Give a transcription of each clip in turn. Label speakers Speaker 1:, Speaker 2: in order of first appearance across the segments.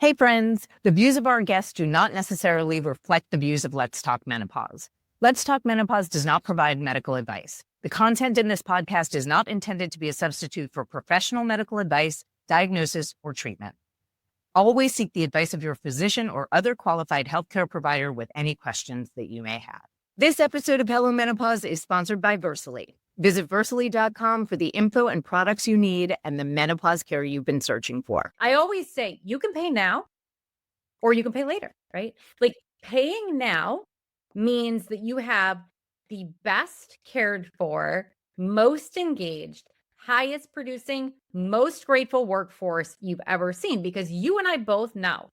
Speaker 1: Hey friends, the views of our guests do not necessarily reflect the views of Let's Talk Menopause. Let's Talk Menopause does not provide medical advice. The content in this podcast is not intended to be a substitute for professional medical advice, diagnosis, or treatment. Always seek the advice of your physician or other qualified healthcare provider with any questions that you may have. This episode of Hello Menopause is sponsored by Versally. Visit Versally.com for the info and products you need and the menopause care you've been searching for.
Speaker 2: I always say you can pay now or you can pay later, right? Like paying now means that you have the best cared for, most engaged, highest producing, most grateful workforce you've ever seen. Because you and I both know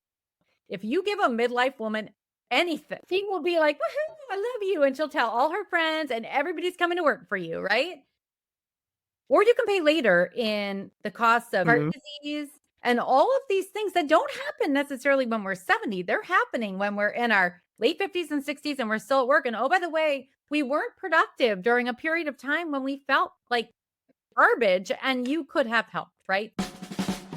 Speaker 2: if you give a midlife woman anything, she will be like, woohoo, I love you. And she'll tell all her friends and everybody's coming to work for you, right? Or you can pay later in the cost of heart disease and all of these things that don't happen necessarily when we're 70. They're happening when we're in our late 50s and 60s and we're still at work. And oh, by the way, we weren't productive during a period of time when we felt like garbage and you could have helped, right?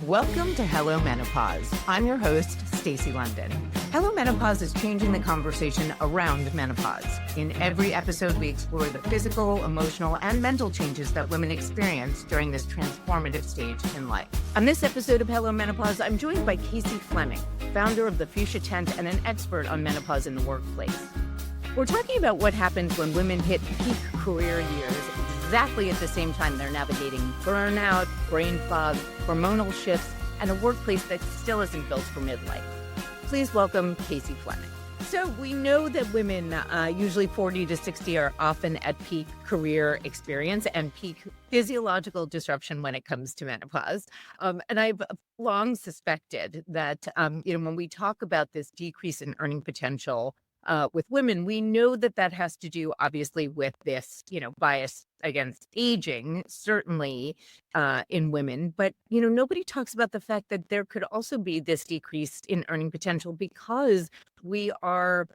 Speaker 1: Welcome to Hello Menopause. I'm your host, Stacey London. Hello Menopause is changing the conversation around menopause. In every episode, we explore the physical, emotional, and mental changes that women experience during this transformative stage in life. On this episode of Hello Menopause, I'm joined by Kacy Fleming, founder of the Fuchsia Tent and an expert on menopause in the workplace. We're talking about what happens when women hit peak career years exactly at the same time they're navigating burnout, brain fog, hormonal shifts, and a workplace that still isn't built for midlife. Please welcome Kacy Fleming. So we know that women, usually 40 to 60, are often at peak career experience and peak physiological disruption when it comes to menopause. And I've long suspected that, when we talk about this decrease in earning potential with women, we know that that has to do, obviously, with this, bias against aging, certainly in women. But, nobody talks about the fact that there could also be this decrease in earning potential because we are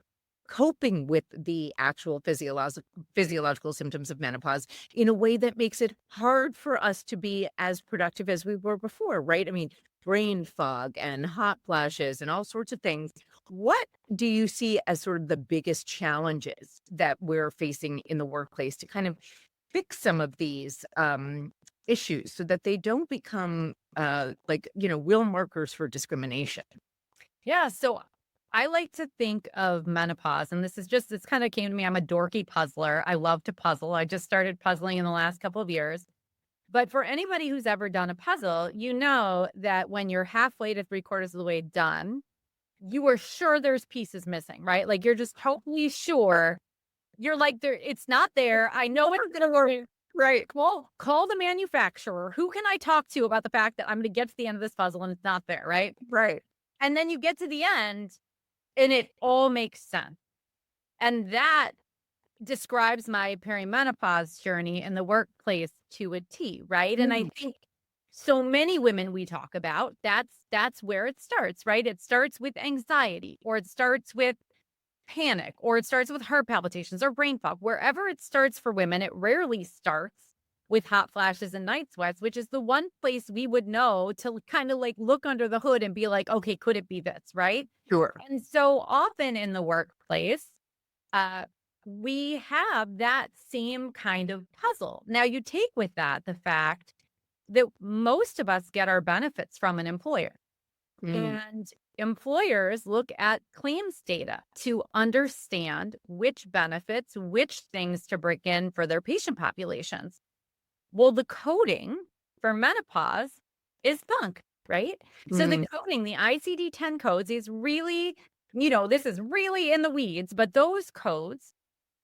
Speaker 1: coping with the actual physiological symptoms of menopause in a way that makes it hard for us to be as productive as we were before, right? I mean, brain fog and hot flashes and all sorts of things. What do you see as sort of the biggest challenges that we're facing in the workplace to kind of fix some of these issues so that they don't become real markers for discrimination?
Speaker 2: Yeah. So I like to think of menopause, and this kind of came to me. I'm a dorky puzzler. I love to puzzle. I just started puzzling in the last couple of years. But for anybody who's ever done a puzzle, you know that when you're halfway to 3/4 of the way done, you are sure there's pieces missing, right? Like you're just totally sure. You're like, it's not there. I know it's going to work. Right. Well, call the manufacturer. Who can I talk to about the fact that I'm going to get to the end of this puzzle and it's not there, right?
Speaker 1: Right.
Speaker 2: And then you get to the end and it all makes sense. And that describes my perimenopause journey in the workplace to a T, right? And I think so many women we talk about, that's where it starts, right? It starts with anxiety, or it starts with panic, or it starts with heart palpitations or brain fog. Wherever it starts for women, it rarely starts with hot flashes and night sweats, which is the one place we would know to kind of like look under the hood and be like, okay, could it be this, right?
Speaker 1: Sure.
Speaker 2: And so often in the workplace, we have that same kind of puzzle. Now you take with that the fact that most of us get our benefits from an employer. And employers look at claims data to understand which benefits, which things to bring in for their patient populations. Well, the coding for menopause is bunk, right? So the coding, the ICD-10 codes is really, this is really in the weeds, but those codes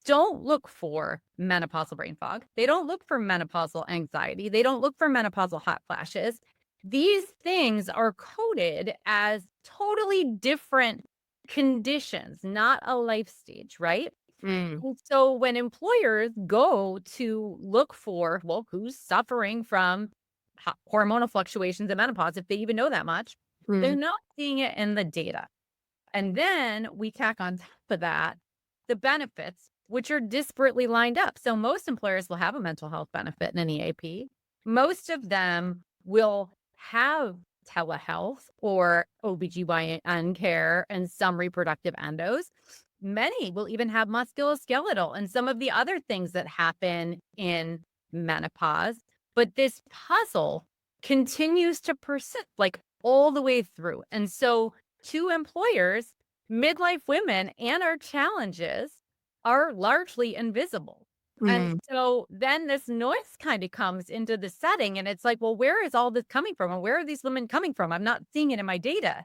Speaker 2: don't look for menopausal brain fog. They don't look for menopausal anxiety. They don't look for menopausal hot flashes. These things are coded as totally different conditions, not a life stage, right? And so when employers go to look for, well, who's suffering from hormonal fluctuations in menopause, if they even know that much, they're not seeing it in the data. And then we tack on top of that the benefits, which are disparately lined up. So most employers will have a mental health benefit in an EAP. Most of them will have telehealth or OBGYN care and some reproductive endos. Many will even have musculoskeletal and some of the other things that happen in menopause. But this puzzle continues to persist like all the way through. And so, to employers, midlife women and our challenges are largely invisible. And
Speaker 1: Mm.
Speaker 2: so then this noise kind of comes into the setting, and it's like, well, where is all this coming from? And where are these women coming from? I'm not seeing it in my data.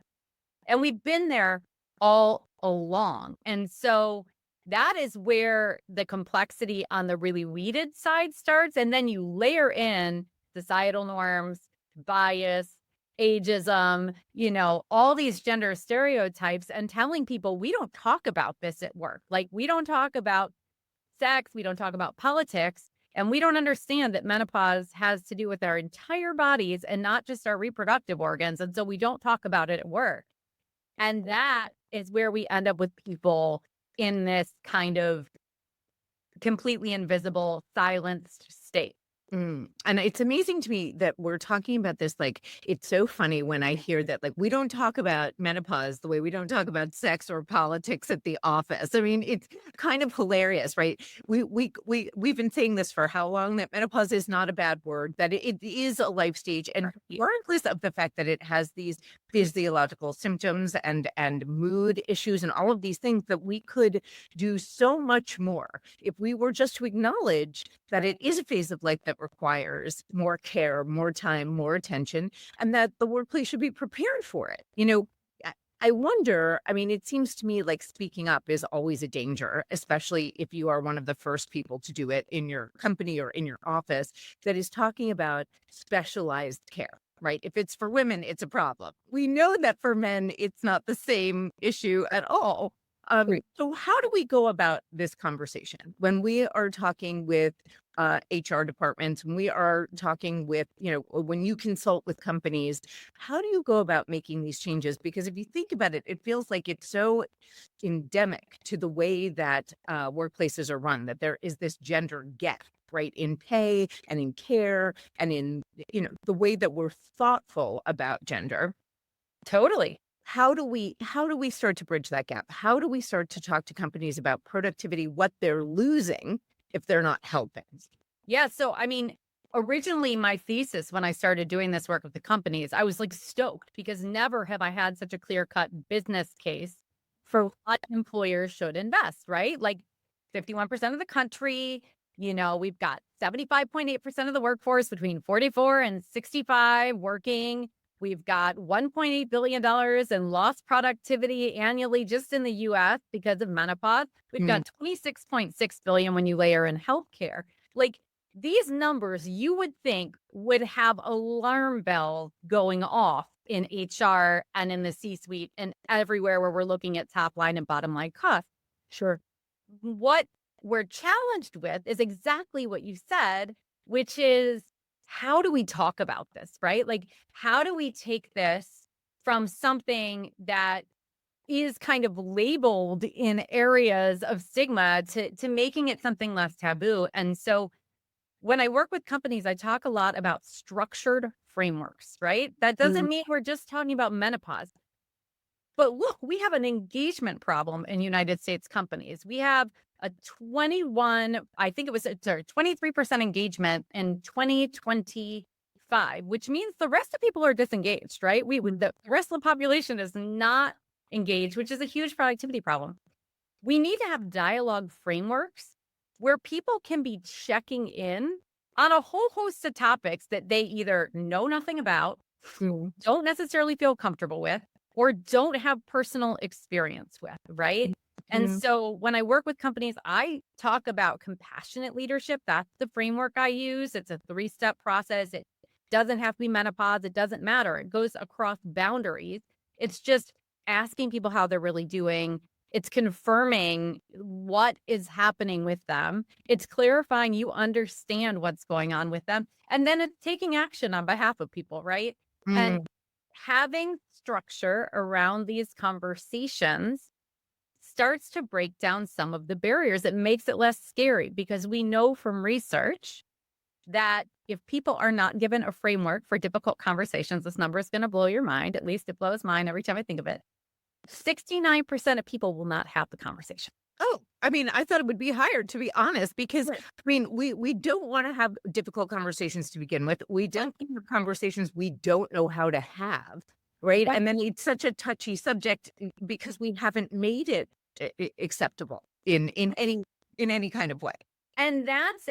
Speaker 2: And we've been there all along. And so that is where the complexity on the really weeded side starts. And then you layer in societal norms, bias, ageism, all these gender stereotypes, and telling people we don't talk about this at work. Like, we don't talk about sex, we don't talk about politics, and we don't understand that menopause has to do with our entire bodies and not just our reproductive organs. And so we don't talk about it at work. And that is where we end up with people in this kind of completely invisible, silenced state.
Speaker 1: And it's amazing to me that we're talking about this. Like, it's so funny when I hear that, like, we don't talk about menopause the way we don't talk about sex or politics at the office. I mean, it's kind of hilarious, right? We've been saying this for how long, that menopause is not a bad word, that it is a life stage, and regardless of the fact that it has these physiological symptoms and mood issues and all of these things, that we could do so much more if we were just to acknowledge that it is a phase of life that requires more care, more time, more attention, and that the workplace should be prepared for it. I wonder, I mean, it seems to me like speaking up is always a danger, especially if you are one of the first people to do it in your company or in your office that is talking about specialized care. Right. If it's for women, it's a problem. We know that for men, it's not the same issue at all.
Speaker 2: Right.
Speaker 1: So how do we go about this conversation when we are talking with HR departments, when we are talking with, when you consult with companies, how do you go about making these changes? Because if you think about it, it feels like it's so endemic to the way that workplaces are run, that there is this gender gap, right, in pay and in care and in, the way that we're thoughtful about gender.
Speaker 2: Totally.
Speaker 1: How do we start to bridge that gap? How do we start to talk to companies about productivity, what they're losing if they're not helping?
Speaker 2: Yeah. So, I mean, originally my thesis when I started doing this work with the companies, I was like stoked because never have I had such a clear-cut business case for what employers should invest, right? Like 51% of the country, we've got 75.8% of the workforce between 44 and 65 working. We've got $1.8 billion in lost productivity annually just in the US because of menopause. We've got 26.6 billion when you layer in healthcare. Like, these numbers you would think would have alarm bells going off in HR and in the C-suite and everywhere where we're looking at top line and bottom line costs.
Speaker 1: Sure.
Speaker 2: What we're challenged with is exactly what you said, which is, how do we talk about this, right? Like, how do we take this from something that is kind of labeled in areas of stigma to making it something less taboo? And so when I work with companies, I talk a lot about structured frameworks, right? That doesn't mean we're just talking about menopause. But look, we have an engagement problem in United States companies. We have a 23% engagement in 2025, which means the rest of people are disengaged, right? The rest of the population is not engaged, which is a huge productivity problem. We need to have dialogue frameworks where people can be checking in on a whole host of topics that they either know nothing about, don't necessarily feel comfortable with, or don't have personal experience with, right? And so when I work with companies, I talk about compassionate leadership. That's the framework I use. It's a 3-step process. It doesn't have to be menopause. It doesn't matter. It goes across boundaries. It's just asking people how they're really doing. It's confirming what is happening with them. It's clarifying you understand what's going on with them. And then it's taking action on behalf of people, right? And having structure around these conversations starts to break down some of the barriers. It makes it less scary because we know from research that if people are not given a framework for difficult conversations, this number is going to blow your mind. At least it blows mine every time I think of it. 69% of people will not have the conversation.
Speaker 1: Oh, I mean, I thought it would be higher, to be honest, because
Speaker 2: Right.
Speaker 1: I mean, we don't want to have difficult conversations to begin with. We don't have conversations we don't know how to have, right?
Speaker 2: Right.
Speaker 1: And then it's such a touchy subject because we haven't made it acceptable in any kind of way.
Speaker 2: And that's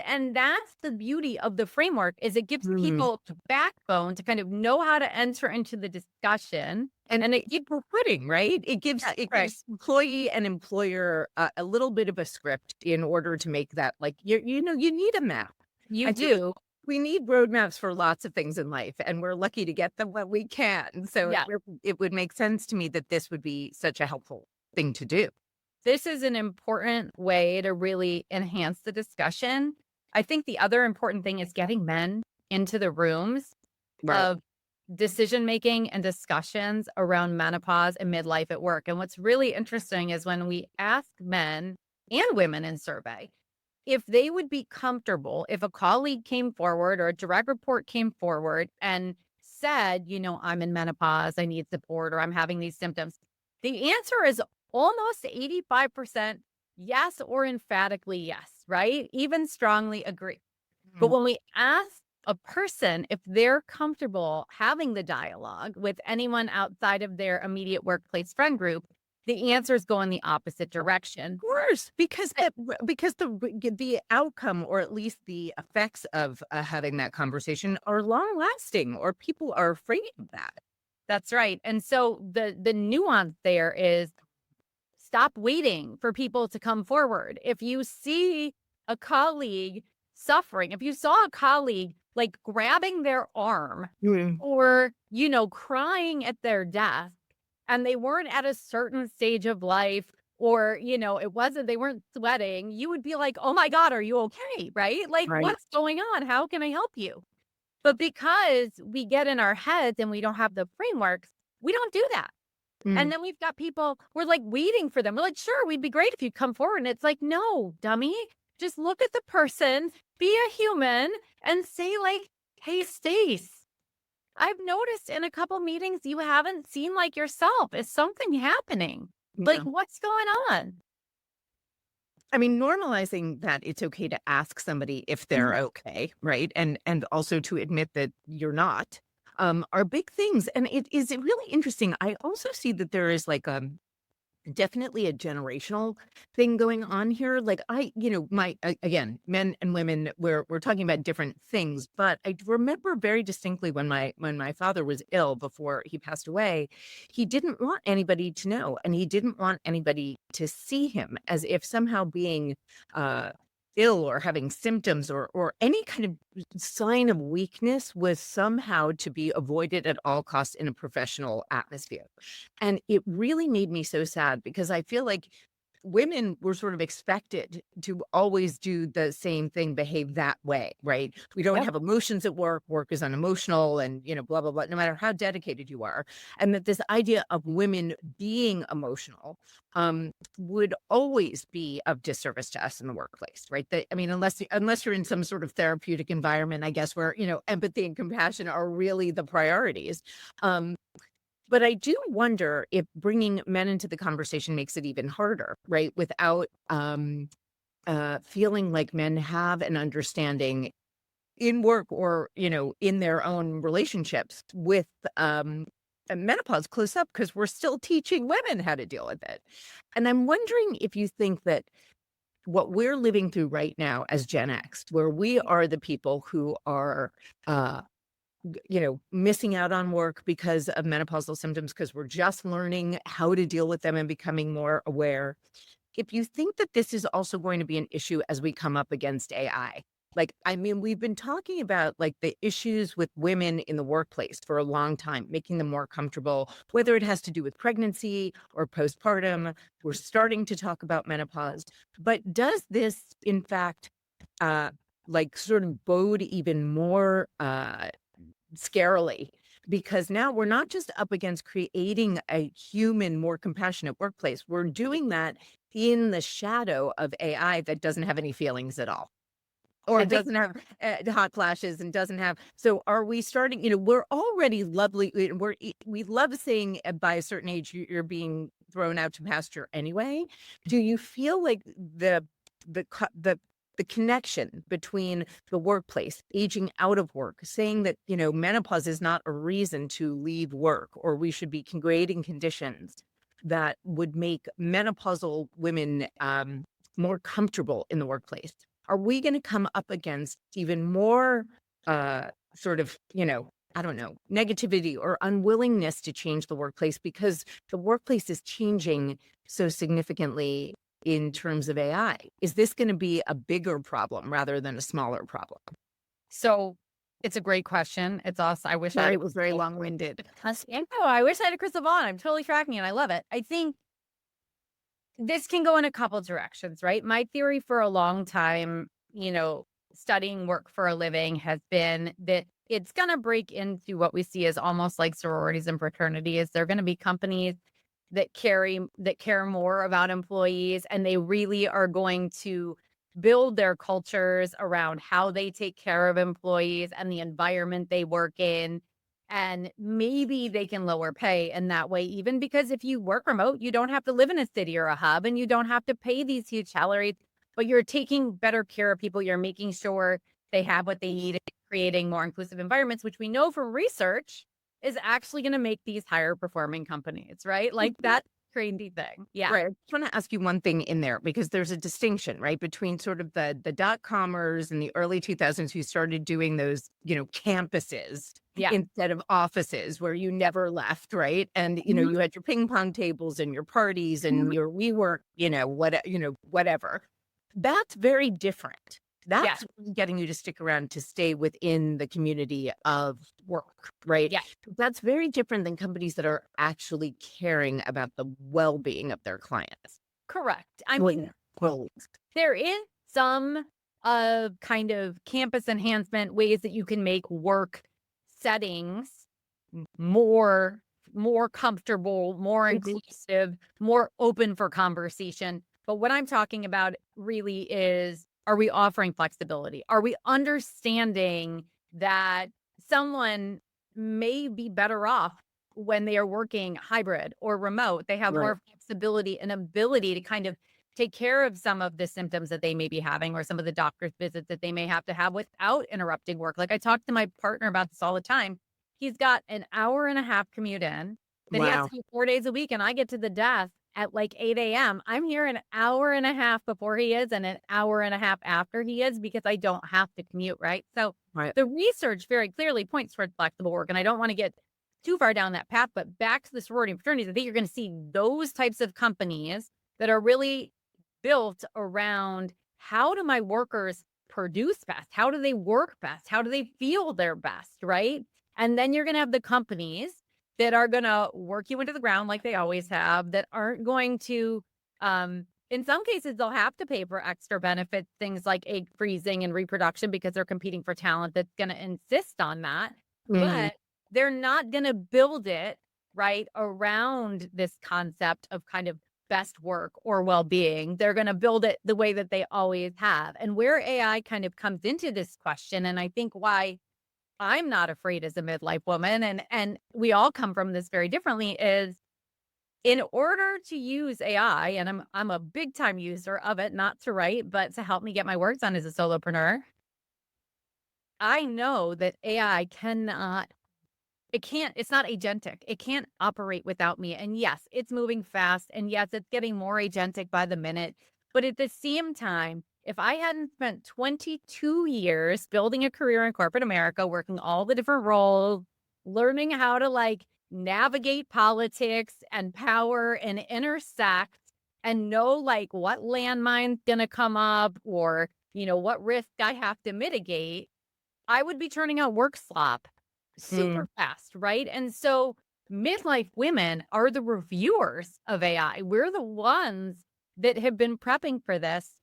Speaker 2: the beauty of the framework is it gives
Speaker 1: Mm.
Speaker 2: people the backbone to kind of know how to enter into the discussion.
Speaker 1: And
Speaker 2: it
Speaker 1: equal footing, right? It gives
Speaker 2: That's
Speaker 1: it
Speaker 2: right.
Speaker 1: gives employee and employer a little bit of a script in order to make that like you know you need a map.
Speaker 2: You
Speaker 1: I feel like
Speaker 2: do.
Speaker 1: we need roadmaps for lots of things in life, and we're lucky to get them when we can. So
Speaker 2: Yeah.
Speaker 1: it would make sense to me that this would be such a helpful thing to do.
Speaker 2: This is an important way to really enhance the discussion. I think the other important thing is getting men into the rooms of decision making and discussions around menopause and midlife at work. And what's really interesting is when we ask men and women in survey if they would be comfortable if a colleague came forward or a direct report came forward and said, I'm in menopause, I need support, or I'm having these symptoms. The answer is almost 85% yes or emphatically yes, right? Even strongly agree. But when we ask a person if they're comfortable having the dialogue with anyone outside of their immediate workplace friend group, the answers go in the opposite direction.
Speaker 1: Of course, because the outcome, or at least the effects of having that conversation, are long lasting, or people are afraid of that.
Speaker 2: That's right. And so the nuance there is stop waiting for people to come forward. If you see a colleague suffering, if you saw a colleague like grabbing their arm or, crying at their desk and they weren't at a certain stage of life or, they weren't sweating, you would be like, oh my God, are you okay? Right? Like,
Speaker 1: Right.
Speaker 2: what's going on? How can I help you? But because we get in our heads and we don't have the frameworks, we don't do that. And then we've got people, we're like waiting for them. We're like, sure, we'd be great if you'd come forward. And it's like, no, dummy, just look at the person, be a human, and say like, hey, Stace, I've noticed in a couple meetings you haven't seemed like yourself. Is something happening? Like, what's going on?
Speaker 1: I mean, normalizing that it's okay to ask somebody if they're okay, right? And also to admit that you're not, are big things. And it is really interesting. I also see that there is like definitely a generational thing going on here. Like again, men and women, we're talking about different things, but I remember very distinctly when my father was ill before he passed away, he didn't want anybody to know, and he didn't want anybody to see him as if somehow being ill or having symptoms or any kind of sign of weakness was somehow to be avoided at all costs in a professional atmosphere. And it really made me so sad because I feel like women were sort of expected to always do the same thing, behave that way, right? We don't
Speaker 2: Yep.
Speaker 1: have emotions at work. Work is unemotional and, blah, blah, blah, no matter how dedicated you are. And that this idea of women being emotional would always be of disservice to us in the workplace, right? Unless you're in some sort of therapeutic environment, I guess, where, empathy and compassion are really the priorities. But I do wonder if bringing men into the conversation makes it even harder, right? Without feeling like men have an understanding in work or, in their own relationships with menopause close up, because we're still teaching women how to deal with it. And I'm wondering if you think that what we're living through right now as Gen X, where we are the people who are missing out on work because of menopausal symptoms, because we're just learning how to deal with them and becoming more aware. If you think that this is also going to be an issue as we come up against AI, we've been talking about like the issues with women in the workplace for a long time, making them more comfortable, whether it has to do with pregnancy or postpartum. We're starting to talk about menopause, but does this in fact, sort of bode even more, scarily, because now we're not just up against creating a human, more compassionate workplace. We're doing that in the shadow of AI that doesn't have any feelings at all. or doesn't have hot flashes and doesn't have. So are we starting, we're already lovely. We love seeing by a certain age, you're being thrown out to pasture anyway. Do you feel like the connection between the workplace, aging out of work, saying that, menopause is not a reason to leave work, or we should be creating conditions that would make menopausal women more comfortable in the workplace? Are we going to come up against even more sort of, I don't know, negativity or unwillingness to change the workplace because the workplace is changing so significantly in terms of AI? Is this going to be a bigger problem rather than a smaller problem?
Speaker 2: So it's a great question. It's also, I wish
Speaker 1: Sorry, it was very long-winded.
Speaker 2: I wish I had a crystal ball. I'm totally tracking it. I love it. I think this can go in a couple directions, right? My theory for a long time, studying work for a living has been that it's going to break into what we see as almost like sororities and fraternities. They're going to be companies that care more about employees, and they really are going to build their cultures around how they take care of employees and the environment they work in. And maybe they can lower pay in that way, even because if you work remote, you don't have to live in a city or a hub, and you don't have to pay these huge salaries, but you're taking better care of people. You're making sure they have what they need, creating more inclusive environments, which we know from research is actually going to make these higher performing companies, right? Like that crazy thing. Yeah.
Speaker 1: Right. I just want to ask you one thing in there, because there's a distinction, right, between sort of the dot-commers in the early 2000s who started doing those, campuses instead of offices where you never left, right? And, you had your ping pong tables and your parties and your WeWork, whatever. That's very different. That's getting you to stick around to stay within the community of work, right?
Speaker 2: Yeah.
Speaker 1: That's very different than companies that are actually caring about the well-being of their clients.
Speaker 2: Correct. I mean, there is some kind of campus enhancement ways that you can make work settings more comfortable, more inclusive, more open for conversation. But what I'm talking about really is, are we offering flexibility? Are we understanding that someone may be better off when they are working hybrid or remote? They have more flexibility and ability to kind of take care of some of the symptoms that they may be having, or some of the doctor's visits that they may have to have without interrupting work. Like I talk to my partner about this all the time. He's got an hour and a half commute in that he has to do 4 days a week, and I get to the desk at like 8 a.m. I'm here an hour and a half before he is and an hour and a half after he is, because I don't have to commute, right? So the research very clearly points towards flexible work, and I don't want to get too far down that path, but back to the sorority and fraternities, I think you're going to see those types of companies that are really built around, how do my workers produce best? How do they work best? How do they feel their best, right? And then you're going to have the companies that are going to work you into the ground like they always have, that aren't going to, in some cases, they'll have to pay for extra benefits, things like egg freezing and reproduction, because they're competing for talent that's going to insist on that. But they're not going to build it right around this concept of kind of best work or well-being. They're going to build it the way that they always have. And where AI kind of comes into this question, and I think why I'm not afraid as a midlife woman, and we all come from this very differently, is in order to use AI, and I'm a big time user of it, not to write, but to help me get my work done as a solopreneur. I know that AI it's not agentic. It can't operate without me. And yes, it's moving fast. And yes, it's getting more agentic by the minute. But at the same time, if I hadn't spent 22 years building a career in corporate America, working all the different roles, learning how to like navigate politics and power and intersect, and know like what landmine's going to come up, or, what risk I have to mitigate, I would be turning out work slop super fast, right? And so midlife women are the reviewers of AI. We're the ones that have been prepping for this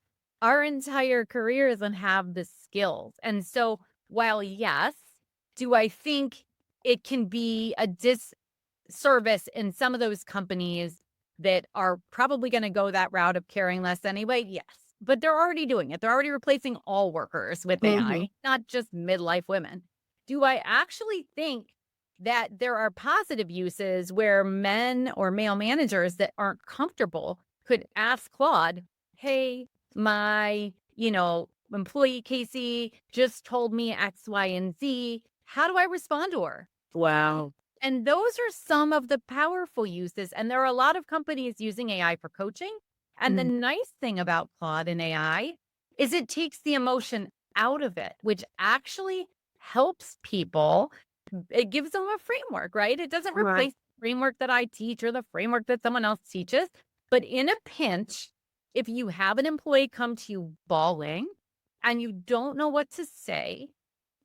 Speaker 2: our entire careers and have the skills. And so while yes, do I think it can be a disservice in some of those companies that are probably going to go that route of caring less anyway? Yes. but they're already doing it. They're already replacing all workers with AI, not just midlife women. Do I actually think that there are positive uses where men or male managers that aren't comfortable could ask Claude, hey, my, employee Kacy just told me X, Y, and Z. How do I respond to her?
Speaker 1: Wow.
Speaker 2: And those are some of the powerful uses. And there are a lot of companies using AI for coaching. And the nice thing about Claude and AI is it takes the emotion out of it, which actually helps people. It gives them a framework, right? It doesn't replace the framework that I teach or the framework that someone else teaches. But in a pinch, if you have an employee come to you bawling and you don't know what to say,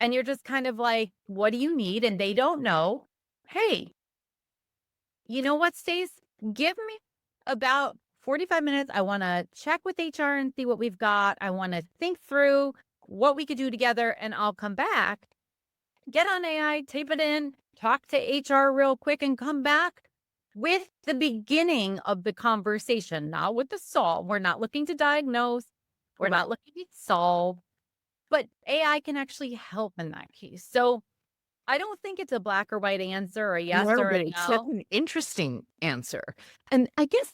Speaker 2: and you're just kind of like, what do you need? And they don't know. Hey, you know what, Stace? Give me about 45 minutes. I want to check with HR and see what we've got. I want to think through what we could do together, and I'll come back. Get on AI, type it in, talk to HR real quick, and come back with the beginning of the conversation, not with the solve. We're not looking to diagnose. We're not looking to solve, but AI can actually help in that case. So I don't think it's a black or white answer, or a yes
Speaker 1: No,
Speaker 2: or
Speaker 1: but
Speaker 2: a
Speaker 1: it's such
Speaker 2: no.
Speaker 1: an interesting answer. And I guess,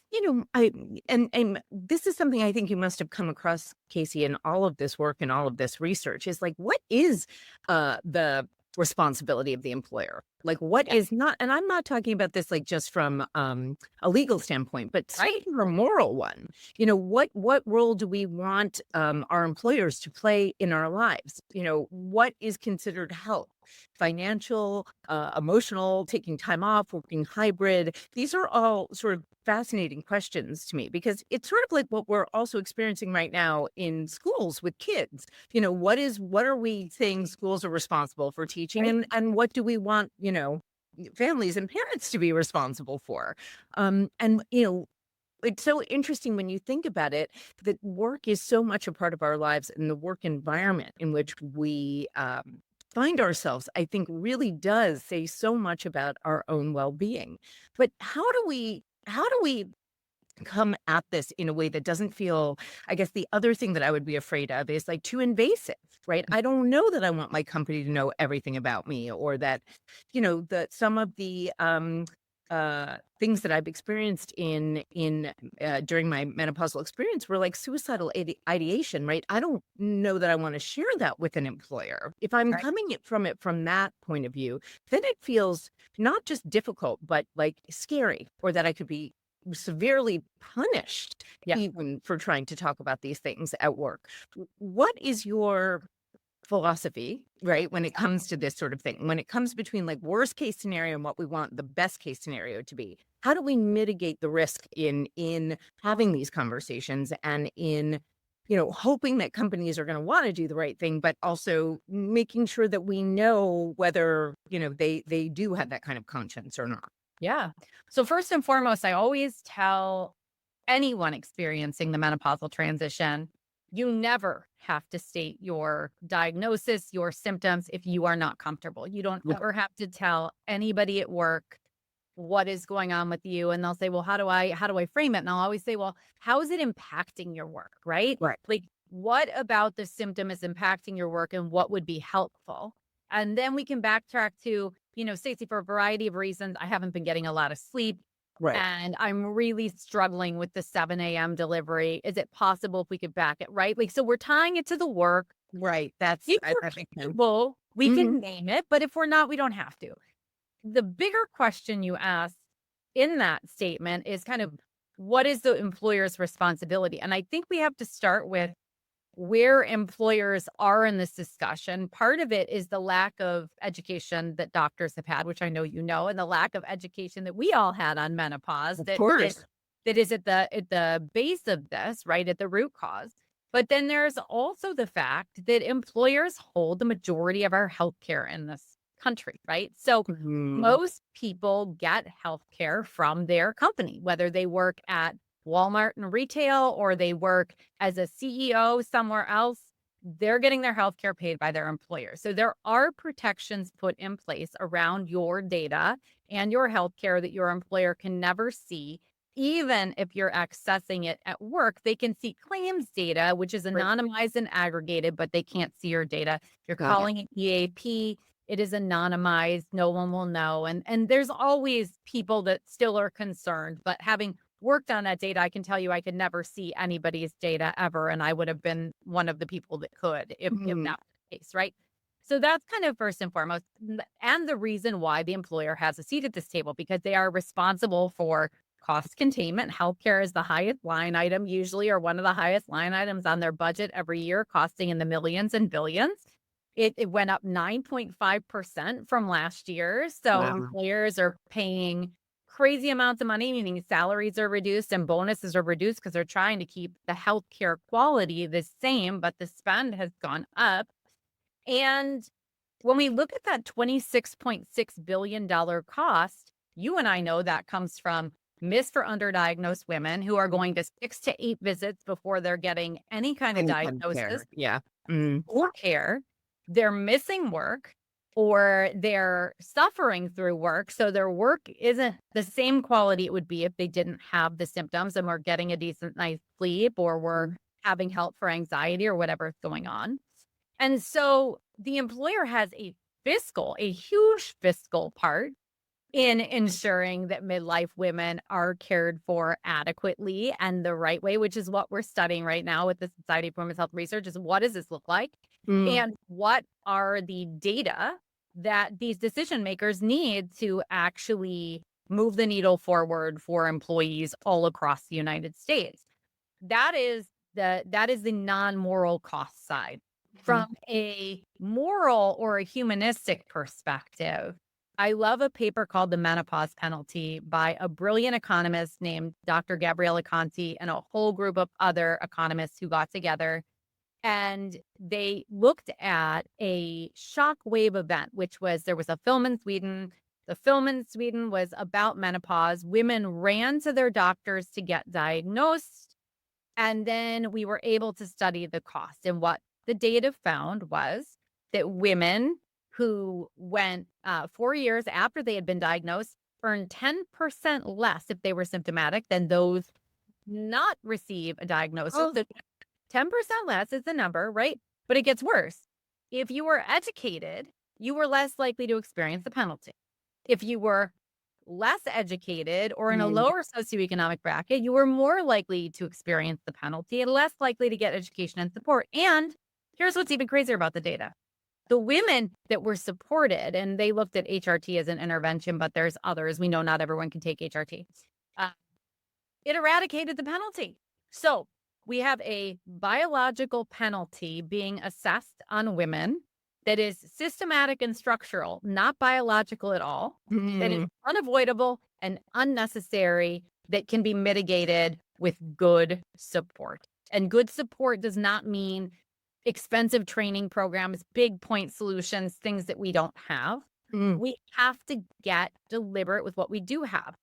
Speaker 1: and this is something I think you must have come across, Kacy, in all of this work and all of this research is like, what is the responsibility of the employer? Like what is not, and I'm not talking about this like just from a legal standpoint, but sort of a moral one. What role do we want our employers to play in our lives? What is considered health? Financial, emotional, taking time off, working hybrid. These are all sort of fascinating questions to me because it's sort of like what we're also experiencing right now in schools with kids. What are we saying schools are responsible for teaching, and what do we want, families and parents to be responsible for? It's so interesting when you think about it that work is so much a part of our lives, and the work environment in which we find ourselves, I think, really does say so much about our own well-being. But how do we come at this in a way that doesn't feel, I guess the other thing that I would be afraid of is like too invasive, right? I don't know that I want my company to know everything about me, or that, that some of the things that I've experienced in during my menopausal experience were like suicidal ideation, right? I don't know that I want to share that with an employer. If I'm coming from it from that point of view, then it feels not just difficult, but like scary, or that I could be severely punished even for trying to talk about these things at work. What is your philosophy, right, when it comes to this sort of thing, when it comes between like worst case scenario and what we want the best case scenario to be? How do we mitigate the risk in having these conversations, and in hoping that companies are going to want to do the right thing, but also making sure that we know whether they do have that kind of conscience or not?
Speaker 2: Yeah. So first and foremost, I always tell anyone experiencing the menopausal transition, you never have to state your diagnosis, your symptoms, if you are not comfortable. You don't ever have to tell anybody at work what is going on with you. And they'll say, well, how do I frame it? And I'll always say, well, how is it impacting your work? Right. Like, what about the symptom is impacting your work, and what would be helpful? And then we can backtrack to, Stacy, for a variety of reasons, I haven't been getting a lot of sleep. And I'm really struggling with the 7 a.m. delivery. Is it possible if we could back it? Right. Like, so we're tying it to the work.
Speaker 1: That's,
Speaker 2: If we're comfortable, we can name it. But if we're not, we don't have to. The bigger question you asked in that statement is kind of, what is the employer's responsibility? And I think we have to start with where employers are in this discussion. Part of it is the lack of education that doctors have had, which I know you know, and the lack of education that we all had on menopause. That is at the base of this, right, at the root cause. But then there's also the fact that employers hold the majority of our healthcare in this country, right? So most people get healthcare from their company, whether they work at Walmart and retail, or they work as a CEO somewhere else. They're getting their healthcare paid by their employer. So there are protections put in place around your data and your healthcare that your employer can never see. even if you're accessing it at work, they can see claims data, which is
Speaker 1: Right.
Speaker 2: anonymized and aggregated, but they can't see your data. If you're
Speaker 1: Got it.
Speaker 2: calling it EAP, it is anonymized. No one will know. And there's always people that still are concerned, but having worked on that data, I can tell you I could never see anybody's data ever. And I would have been one of the people that could if
Speaker 1: Mhm.
Speaker 2: that was the case, right? So that's kind of first and foremost. And the reason why the employer has a seat at this table, because they are responsible for cost containment. Healthcare is the highest line item usually, or one of the highest line items on their budget every year, costing in the millions and billions. It went up 9.5% from last year. So
Speaker 1: Wow.
Speaker 2: employers are paying crazy amounts of money, meaning salaries are reduced and bonuses are reduced because they're trying to keep the healthcare quality the same, but the spend has gone up. And when we look at that $26.6 billion cost, you and I know that comes from missed or underdiagnosed women who are going to 6 to 8 visits before they're getting any kind of
Speaker 1: Any kind of
Speaker 2: diagnosis
Speaker 1: care. Yeah. Mm.
Speaker 2: or care. They're missing work or they're suffering through work. So their work isn't the same quality it would be if they didn't have the symptoms and were getting a decent night's sleep or were having help for anxiety or whatever's going on. And so the employer has a huge fiscal part in ensuring that midlife women are cared for adequately and the right way, which is what we're studying right now with the Society for Women's Health Research, is what does this look like?
Speaker 1: Mm.
Speaker 2: And what are the data that these decision makers need to actually move the needle forward for employees all across the United States? That is the non-moral cost side. From a moral or a humanistic perspective, I love a paper called The Menopause Penalty by a brilliant economist named Dr. Gabriella Conti and a whole group of other economists who got together. And they looked at a shockwave event, which was there was a film in Sweden. The film in Sweden was about menopause. Women ran to their doctors to get diagnosed. And then we were able to study the cost. And what the data found was that women who went 4 years after they had been diagnosed earned 10% less if they were symptomatic than those not receive a diagnosis.
Speaker 1: Oh.
Speaker 2: So 10% less is the number, right? But it gets worse. If you were educated, you were less likely to experience the penalty. If you were less educated or in a
Speaker 1: Mm.
Speaker 2: lower socioeconomic bracket, you were more likely to experience the penalty and less likely to get education and support. And here's what's even crazier about the data. The women that were supported, and they looked at HRT as an intervention, but there's others. We know not everyone can take HRT. Uh, it eradicated the penalty. So we have a biological penalty being assessed on women that is systematic and structural, not biological at all, that is
Speaker 1: Mm.
Speaker 2: unavoidable and unnecessary, that can be mitigated with good support. And good support does not mean expensive training programs, big point solutions, things that we don't have.
Speaker 1: Mm.
Speaker 2: We have to get deliberate with what we do have.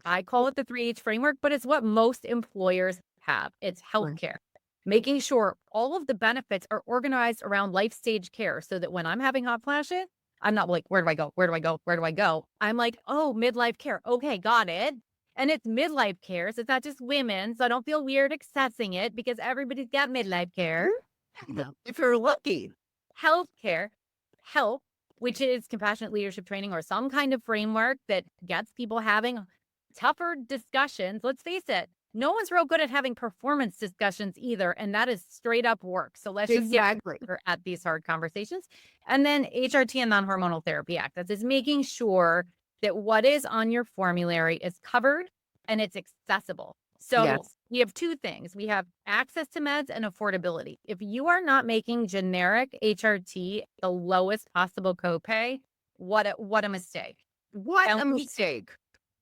Speaker 2: I call it the 3H framework, but it's what most employers have. It's
Speaker 1: Right.
Speaker 2: healthcare, making sure all of the benefits are organized around life stage care so that when I'm having hot flashes, I'm not like, where do I go? Where do I go? Where do I go? I'm like, oh, midlife care. Okay, got it. And it's midlife care. So it's not just women. So I don't feel weird accessing it because everybody's got midlife care.
Speaker 1: Yeah. If you're lucky.
Speaker 2: Healthcare, health, which is compassionate leadership training or some kind of framework that gets people having tougher discussions. Let's face it, no one's real good at having performance discussions either. And that is straight up work. So let's just get
Speaker 1: Exactly.
Speaker 2: better at these hard conversations. And then HRT and non-hormonal therapy act. That is making sure that what is on your formulary is covered and it's accessible. So
Speaker 1: Yes.
Speaker 2: we have two things. We have access to meds and affordability. If you are not making generic HRT the lowest possible copay, what a mistake.
Speaker 1: What
Speaker 2: And
Speaker 1: a mistake.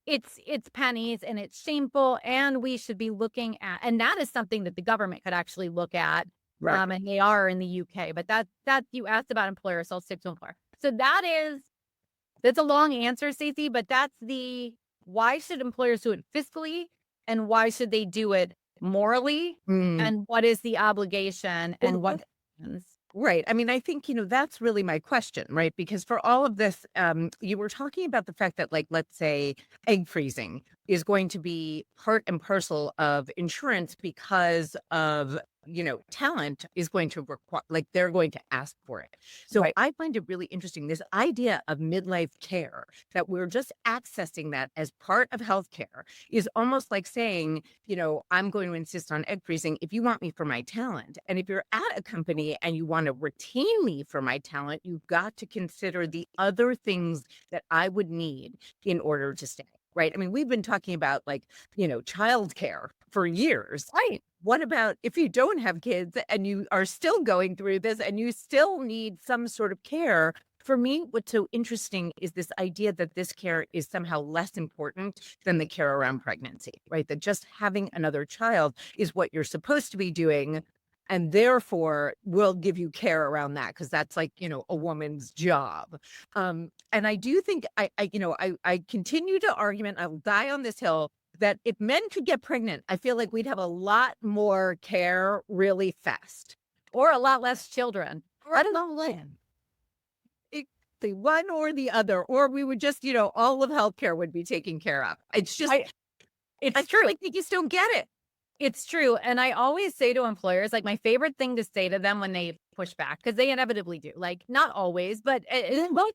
Speaker 2: it's pennies and it's shameful, and we should be looking at, and that is something that the government could actually look at.
Speaker 1: Right.
Speaker 2: And they are in the UK, but that you asked about employer, so I'll stick to employer. So that's a long answer, Stacey, but that's the why should employers do it fiscally and why should they do it morally?
Speaker 1: Mm.
Speaker 2: And what is the obligation and what happens?
Speaker 1: Right. I mean, I think, that's really my question, right? Because for all of this, you were talking about the fact that, like, let's say egg freezing is going to be part and parcel of insurance because of, talent is going to require, like, they're going to ask for it. So
Speaker 2: Right.
Speaker 1: I find it really interesting, this idea of midlife care, that we're just accessing that as part of healthcare is almost like saying, I'm going to insist on egg freezing if you want me for my talent. And if you're at a company and you want to retain me for my talent, you've got to consider the other things that I would need in order to stay. Right. I mean, we've been talking about, like, childcare for years.
Speaker 2: Right.
Speaker 1: What about if you don't have kids and you are still going through this and you still need some sort of care? For me, what's so interesting is this idea that this care is somehow less important than the care around pregnancy, right? That just having another child is what you're supposed to be doing. And therefore, we'll give you care around that because that's, like, a woman's job. And I do think I continue to argument. I will die on this hill that if men could get pregnant, I feel like we'd have a lot more care really fast.
Speaker 2: Or a lot less children.
Speaker 1: I don't know, the one or the other, or we would just, all of healthcare would be taken care of. It's just,
Speaker 2: It's
Speaker 1: I
Speaker 2: true.
Speaker 1: feel like they just don't get it.
Speaker 2: It's true. And I always say to employers, like, my favorite thing to say to them when they push back, because they inevitably do, like, not always, but well,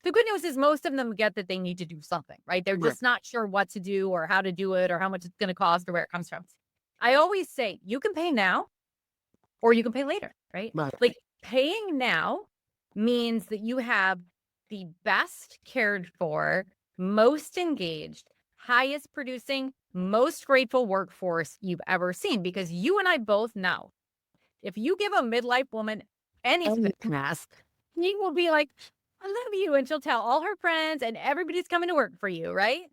Speaker 2: the good news is most of them get that they need to do something, right? They're
Speaker 1: Right.
Speaker 2: just not sure what to do or how to do it or how much it's going to cost or where it comes from. I always say you can pay now or you can pay later, right?
Speaker 1: Right.
Speaker 2: Like, paying now means that you have the best cared for, most engaged, highest producing, most grateful workforce you've ever seen. Because you and I both know if you give a midlife woman anything,
Speaker 1: Task.
Speaker 2: she will be like, I love you. And she'll tell all her friends and everybody's coming to work for you, right?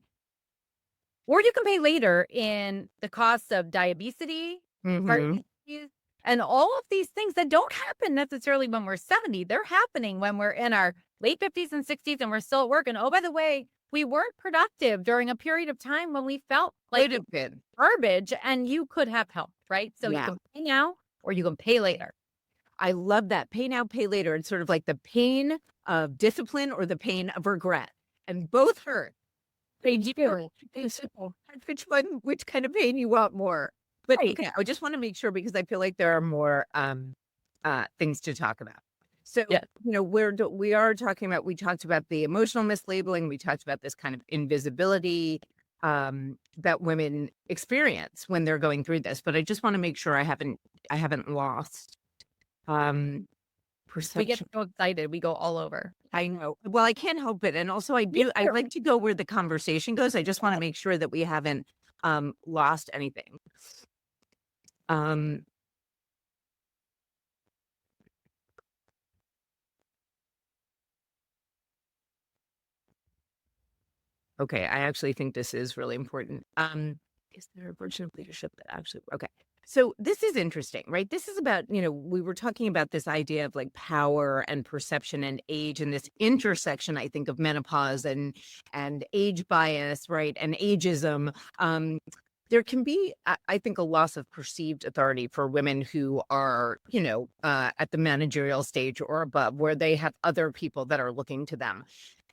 Speaker 2: Or you can pay later in the costs of diabetes, heart
Speaker 1: Mhm.
Speaker 2: disease, and all of these things that don't happen necessarily when we're 70. They're happening when we're in our late 50s and 60s and we're still at work. And oh, by the way, we weren't productive during a period of time when we felt like
Speaker 1: Could have been.
Speaker 2: garbage and you could have helped, right? So you
Speaker 1: Yeah.
Speaker 2: can pay now or you can pay later.
Speaker 1: I love that. Pay now, pay later. It's sort of like the pain of discipline or the pain of regret. And both hurt. They do. Which kind of pain you want more? But
Speaker 2: Right.
Speaker 1: okay, I just want to make sure because I feel like there are more things to talk about. So,
Speaker 2: Yeah.
Speaker 1: we talked about the emotional mislabeling. We talked about this kind of invisibility that women experience when they're going through this. But I just want to make sure I haven't lost
Speaker 2: We
Speaker 1: perception.
Speaker 2: get so excited. We go all over.
Speaker 1: I know. Well, I can't help it. And also I like to go where the conversation goes. I just want to make sure that we haven't lost anything. Um okay, I actually think this is really important. Is there a version of leadership that actually okay. So this is interesting, right? This is about, we were talking about this idea of, like, power and perception and age and this intersection, I think, of menopause and age bias, right? And ageism. There can be, I think, a loss of perceived authority for women who are, at the managerial stage or above, where they have other people that are looking to them.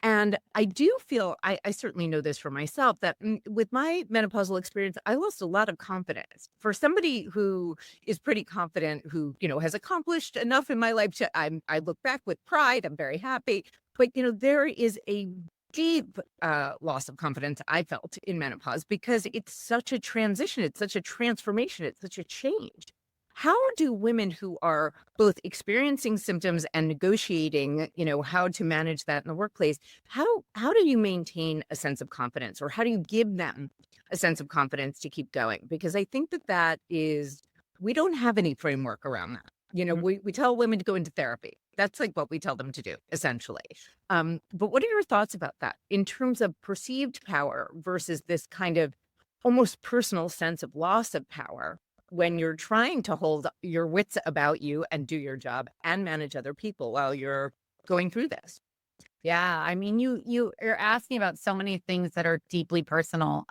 Speaker 1: And I do feel, I certainly know this for myself, that with my menopausal experience, I lost a lot of confidence. For somebody who is pretty confident, who, has accomplished enough in my life I look back with pride, I'm very happy. But, there is a deep loss of confidence I felt in menopause because it's such a transition. It's such a transformation. It's such a change. How do women who are both experiencing symptoms and negotiating, how to manage that in the workplace, how do you maintain a sense of confidence, or how do you give them a sense of confidence to keep going? Because I think that is, we don't have any framework around that. We tell women to go into therapy. That's like what we tell them to do, essentially. But what are your thoughts about that in terms of perceived power versus this kind of almost personal sense of loss of power when you're trying to hold your wits about you and do your job and manage other people while you're going through this?
Speaker 2: Yeah, I mean, you're asking about so many things that are deeply personal.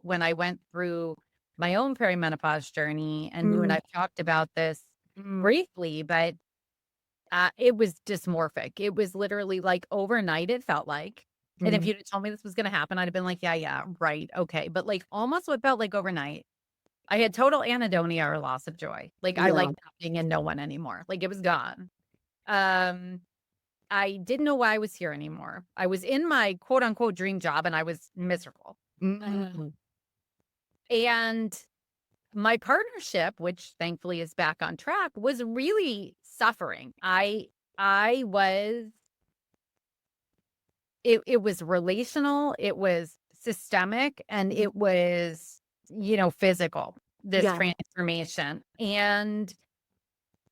Speaker 2: When I went through my own perimenopause journey, and you and
Speaker 1: Mm,
Speaker 2: I've talked about this
Speaker 1: mm,
Speaker 2: briefly, but It was dysmorphic. It was literally like overnight, it felt like. And if
Speaker 1: Mm.
Speaker 2: you'd have told me this was going to happen, I'd have been like, yeah, right. Okay. But like almost what felt like overnight, I had total anhedonia or loss of joy. Like I
Speaker 1: Yeah.
Speaker 2: like nothing and no one anymore. Like it was gone. Um, I didn't know why I was here anymore. I was in my quote unquote dream job and I was miserable.
Speaker 1: Mm.
Speaker 2: And my partnership, which thankfully is back on track, was really suffering. I was it was relational, it was systemic, and it was, physical, this
Speaker 1: Yeah.
Speaker 2: transformation and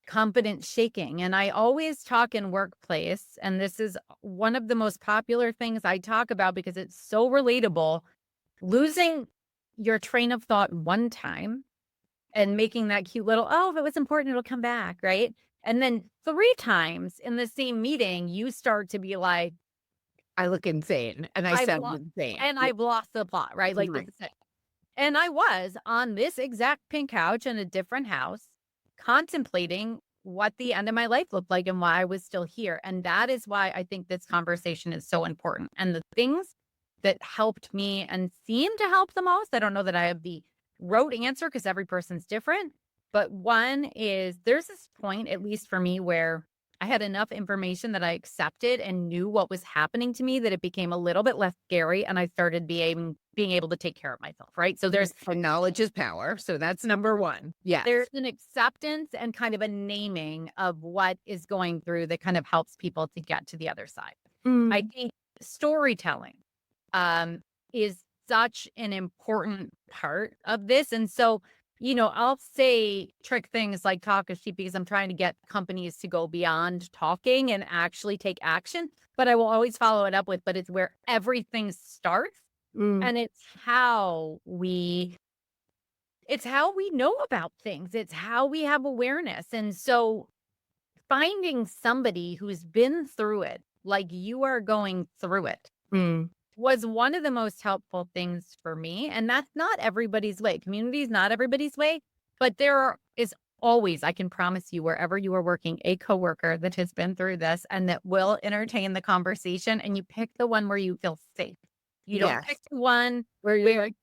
Speaker 2: confidence shaking. And I always talk in workplace, and this is one of the most popular things I talk about because it's so relatable. Losing your train of thought one time and making that cute little, oh, if it was important, it'll come back, right? And then 3 times in the same meeting, you start to be like,
Speaker 1: I look insane and I
Speaker 2: I've
Speaker 1: sound
Speaker 2: lost
Speaker 1: insane.
Speaker 2: and
Speaker 1: Yeah.
Speaker 2: I've lost the plot, right? Like this
Speaker 1: Right.
Speaker 2: is it. And I was on this exact pink couch in a different house, contemplating what the end of my life looked like and why I was still here. And that is why I think this conversation is so important. And the things that helped me and seem to help the most, I don't know that I have the rote answer because every person's different. But one is there's this point, at least for me, where I had enough information that I accepted and knew what was happening to me that it became a little bit less scary and I started being able to take care of myself, right? So
Speaker 1: And knowledge is power. So that's number one. Yes.
Speaker 2: there's an acceptance and kind of a naming of what is going through that kind of helps people to get to the other side. I
Speaker 1: Mm.
Speaker 2: think storytelling um, is such an important part of this. And so, I'll say trick things like talk is cheap because I'm trying to get companies to go beyond talking and actually take action. But I will always follow it up with, but it's where everything starts
Speaker 1: Mm.
Speaker 2: and it's how we know about things. It's how we have awareness. And so finding somebody who's been through it, like you are going through it,
Speaker 1: Mm.
Speaker 2: was one of the most helpful things for me. And that's not everybody's way. Community is not everybody's way, but is always, I can promise you, wherever you are working, a coworker that has been through this and that will entertain the conversation. And you pick the one where you feel safe. You don't
Speaker 1: Yes.
Speaker 2: pick the one
Speaker 1: Where you're like,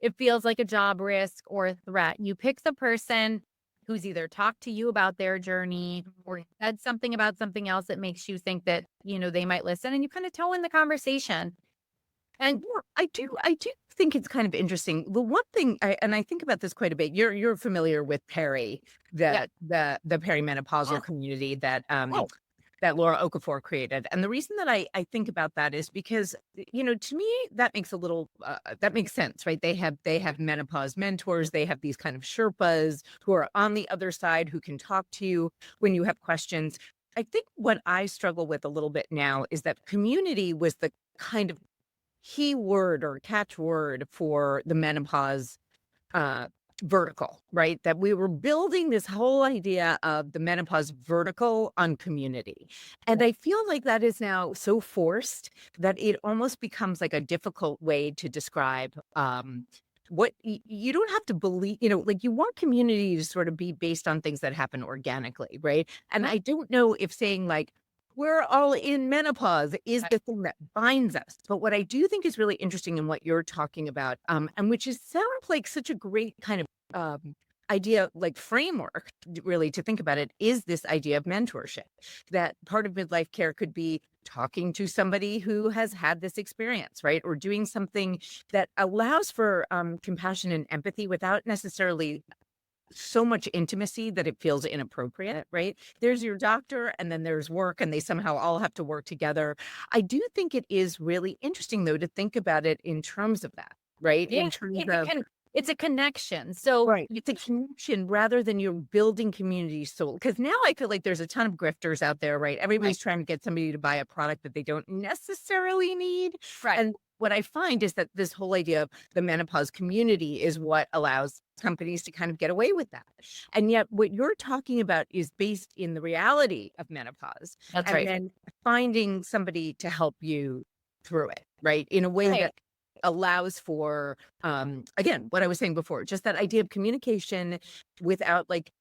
Speaker 2: it feels like a job risk or a threat. You pick the person who's either talked to you about their journey or said something about something else that makes you think that, they might listen and you kind of toe in the conversation. And
Speaker 1: well, I do think it's kind of interesting. The one thing, and I think about this quite a bit. You're familiar with Perry,
Speaker 2: yeah,
Speaker 1: the perimenopausal community that Laura Okafor created. And the reason that I think about that is because, to me, that makes sense, right? They have menopause mentors. They have these kind of Sherpas who are on the other side who can talk to you when you have questions. I think what I struggle with a little bit now is that community was the kind of key word or catchword for the menopause uh, vertical, right? That we were building this whole idea of the menopause vertical on community. And I feel like that is now so forced that it almost becomes like a difficult way to describe what you don't have to believe, like you want community to sort of be based on things that happen organically, right? And I don't know if saying like, we're all in menopause is the thing that binds us. But what I do think is really interesting in what you're talking about, and which sounds like such a great kind of idea, like framework, really, to think about it, is this idea of mentorship. That part of midlife care could be talking to somebody who has had this experience, right? Or doing something that allows for compassion and empathy without necessarily so much intimacy that it feels inappropriate, right? There's your doctor and then there's work and they somehow all have to work together. I do think it is really interesting though to think about it in terms of that, right?
Speaker 2: yeah,
Speaker 1: In terms of
Speaker 2: it's a connection. So
Speaker 1: right. It's a connection rather than you're building community soul. Because now I feel like there's a ton of grifters out there, right? Everybody's trying to get somebody to buy a product that they don't necessarily need.
Speaker 2: right.
Speaker 1: And what I find is that this whole idea of the menopause community is what allows companies to kind of get away with that. And yet what you're talking about is based in the reality of menopause.
Speaker 2: That's
Speaker 1: And
Speaker 2: right.
Speaker 1: then finding somebody to help you through it, right? In a way
Speaker 2: Right.
Speaker 1: that allows for again what I was saying before, just that idea of communication without like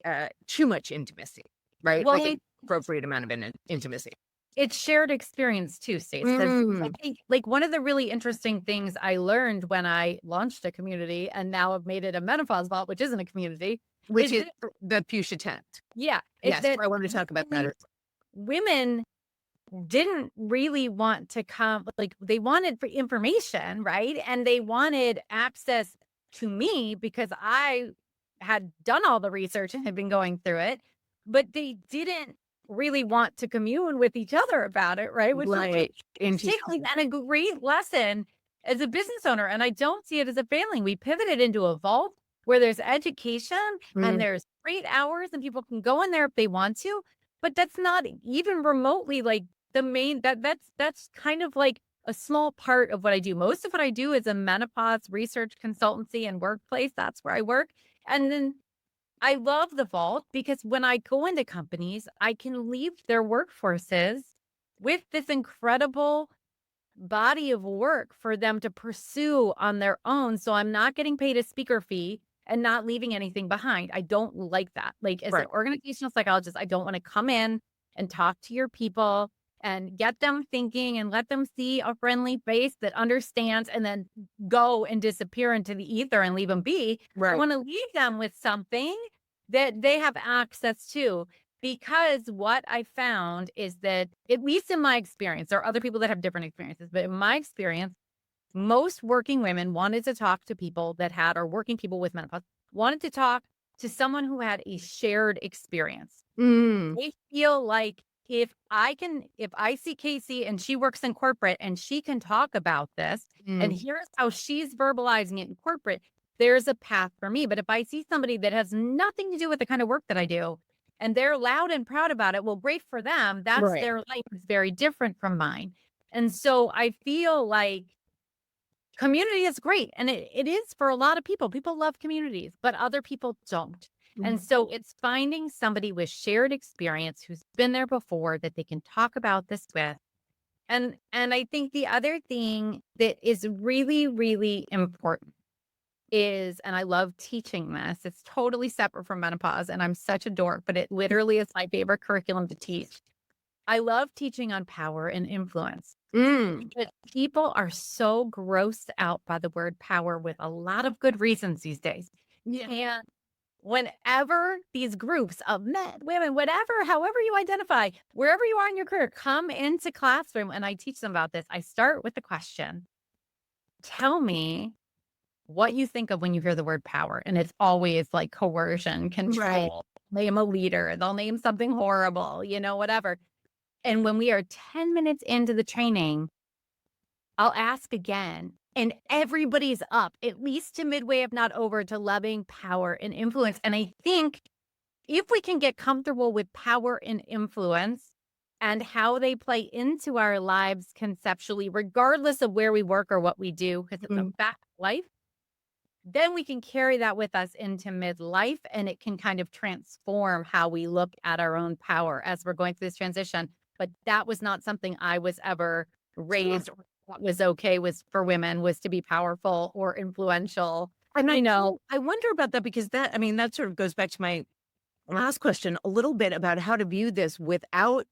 Speaker 1: too much intimacy, right?
Speaker 2: Well,
Speaker 1: Like appropriate amount of intimacy.
Speaker 2: It's shared experience too, Stace, because I
Speaker 1: Mm.
Speaker 2: think like one of the really interesting things I learned when I launched a community and now have made it a menopause vault, which isn't a community,
Speaker 1: Which
Speaker 2: is
Speaker 1: is the Fuchsia Tent.
Speaker 2: is
Speaker 1: Yes,
Speaker 2: that
Speaker 1: I wanted to talk about that.
Speaker 2: women didn't really want to come, like they wanted for information, right? And they wanted access to me because I had done all the research and had been going through it, but they didn't really want to commune with each other about it, right? Which was
Speaker 1: Right.
Speaker 2: particularly and a great lesson as a business owner. And I don't see it as a failing. We pivoted into a vault where there's education and
Speaker 1: Mm.
Speaker 2: there's great hours and people can go in there if they want to. But that's not even remotely like the main that's kind of like a small part of what I do. Most of what I do is a menopause research consultancy and workplace. That's where I work. And then I love the vault because when I go into companies, I can leave their workforces with this incredible body of work for them to pursue on their own. So I'm not getting paid a speaker fee and not leaving anything behind. I don't like that. Like as an organizational psychologist, I don't want to come in and talk to your people and get them thinking and let them see a friendly face that understands and then go and disappear into the ether and leave them be. I want to leave them with something that they have access to. Because what I found is that, at least in my experience, there are other people that have different experiences, but in my experience, most working women wanted to talk to people that had, or working people with menopause, wanted to talk to someone who had a shared experience.
Speaker 1: Mm.
Speaker 2: They feel like if I see Kacy and she works in corporate and she can talk about this, and here's how she's verbalizing it in corporate, there's a path for me. But if I see somebody that has nothing to do with the kind of work that I do, and they're loud and proud about it, well, great for them. That's their life is very different from mine. And so I feel like community is great. And it is for a lot of people. People love communities, but other people don't. And so it's finding somebody with shared experience who's been there before that they can talk about this with. And I think the other thing that is really, really important is, and I love teaching this, it's totally separate from menopause, and I'm such a dork, but it literally is my favorite curriculum to teach. I love teaching on power and influence. But people are so grossed out by the word power with a lot of good reasons these days. And whenever these groups of men, women, whatever, however you identify, wherever you are in your career, come into classroom and I teach them about this, I start with the question, tell me what you think of when you hear the word power. And it's always like coercion, control, name a leader, they'll name something horrible, whatever. And when we are 10 minutes into the training, I'll ask again, and everybody's up, at least to midway, if not over, to loving power and influence. And I think if we can get comfortable with power and influence and how they play into our lives conceptually, regardless of where we work or what we do, because it's a fact of life, then we can carry that with us into midlife and it can kind of transform how we look at our own power as we're going through this transition. But that was not something I was ever raised or what was okay was for women was to be powerful or influential.
Speaker 3: And I wonder about that because that sort of goes back to my last question a little bit about how to view this without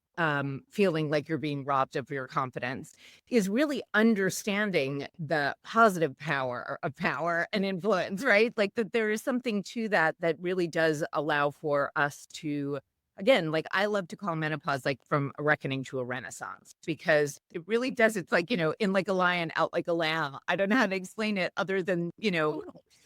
Speaker 3: feeling like you're being robbed of your confidence is really understanding the positive power of power and influence, right? Like that there is something to that that really does allow for us to, again, like I love to call menopause like from a reckoning to a renaissance because it really does. It's like, in like a lion, out like a lamb. I don't know how to explain it other than,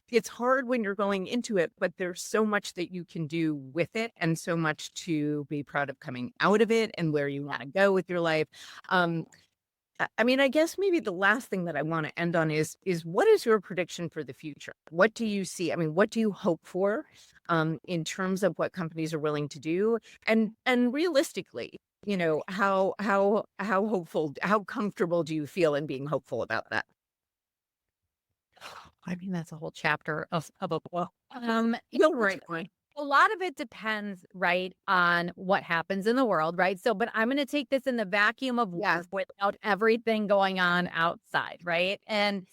Speaker 3: it's hard when you're going into it, but there's so much that you can do with it and so much to be proud of coming out of it and where you want to go with your life. I guess maybe the last thing that I want to end on is what is your prediction for the future? What do you see? What do you hope for in terms of what companies are willing to do? And realistically, how hopeful, how comfortable do you feel in being hopeful about that?
Speaker 2: That's a whole chapter of a book.
Speaker 3: You're right.
Speaker 2: A lot of it depends, right, on what happens in the world, right? So, but I'm going to take this in the vacuum of without everything going on outside, right? And,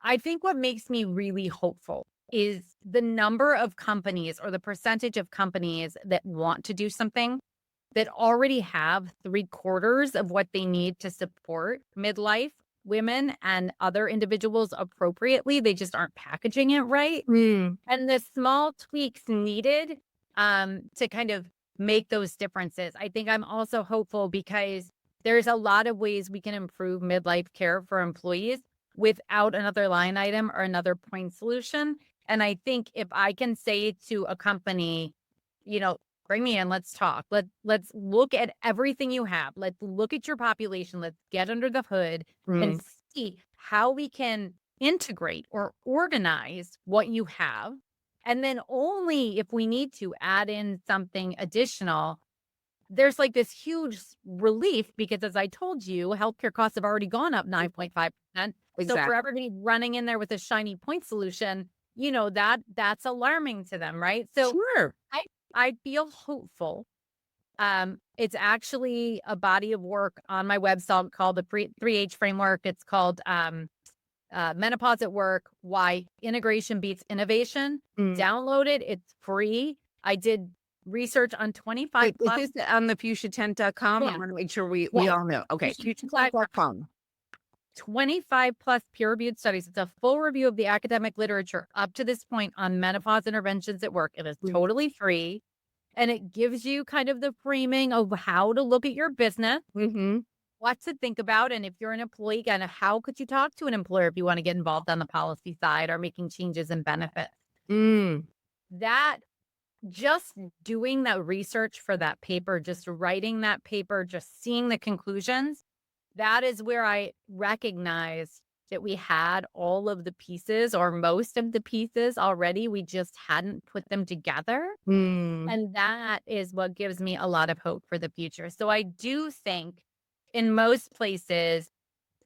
Speaker 2: I think what makes me really hopeful is the number of companies or the percentage of companies that want to do something that already have 3/4 of what they need to support midlife women and other individuals appropriately. They just aren't packaging it right.
Speaker 3: Mm.
Speaker 2: And the small tweaks needed to kind of make those differences. I think I'm also hopeful because there's a lot of ways we can improve midlife care for employees without another line item or another point solution. And I think if I can say to a company, bring me in, let's talk. Let's look at everything you have. Let's look at your population. Let's get under the hood and see how we can integrate or organize what you have. And then only if we need to add in something additional, there's like this huge relief because, as I told you, healthcare costs have already gone up 9.5%. So for everybody running in there with a shiny point solution, that's alarming to them, right? So
Speaker 3: Sure.
Speaker 2: I feel hopeful. It's actually a body of work on my website called the 3H framework. It's called Menopause at Work, Why Integration Beats Innovation. Download it. It's free. I did research on 25
Speaker 3: Wait,
Speaker 2: plus.
Speaker 3: is this on the fuchsiatent.com?
Speaker 2: Yeah.
Speaker 3: I want to make sure we
Speaker 2: Yes.
Speaker 3: all know. Okay, fuchsiatent.com.
Speaker 2: 25 plus peer-reviewed studies. It's a full review of the academic literature up to this point on menopause interventions at work. It is totally free. And it gives you kind of the framing of how to look at your business, what to think about. And if you're an employee, kind of how could you talk to an employer if you want to get involved on the policy side or making changes in benefits? That just doing that research for that paper, just writing that paper, just seeing the conclusions, that is where I recognized that we had all of the pieces or most of the pieces already. We just hadn't put them together. And that is what gives me a lot of hope for the future. So I do think in most places,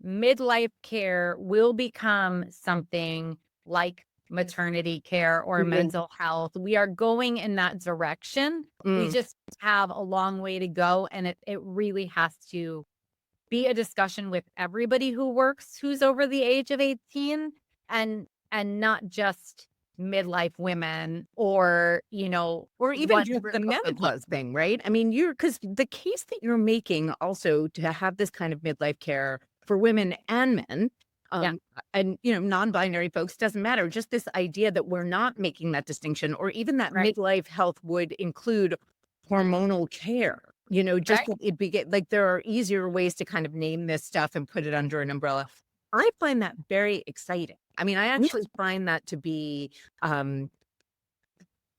Speaker 2: midlife care will become something like maternity care or mental health. We are going in that direction. We just have a long way to go. And it really has to be a discussion with everybody who works, who's over the age of 18 and not just midlife women or
Speaker 3: even just the menopause thing, right? I mean, because the case that you're making also to have this kind of midlife care for women and men, and non-binary folks, doesn't matter. Just this idea that we're not making that distinction, or even that midlife health would include hormonal care. It'd be like there are easier ways to kind of name this stuff and put it under an umbrella. I find that very exciting. I mean, I actually find that to be, and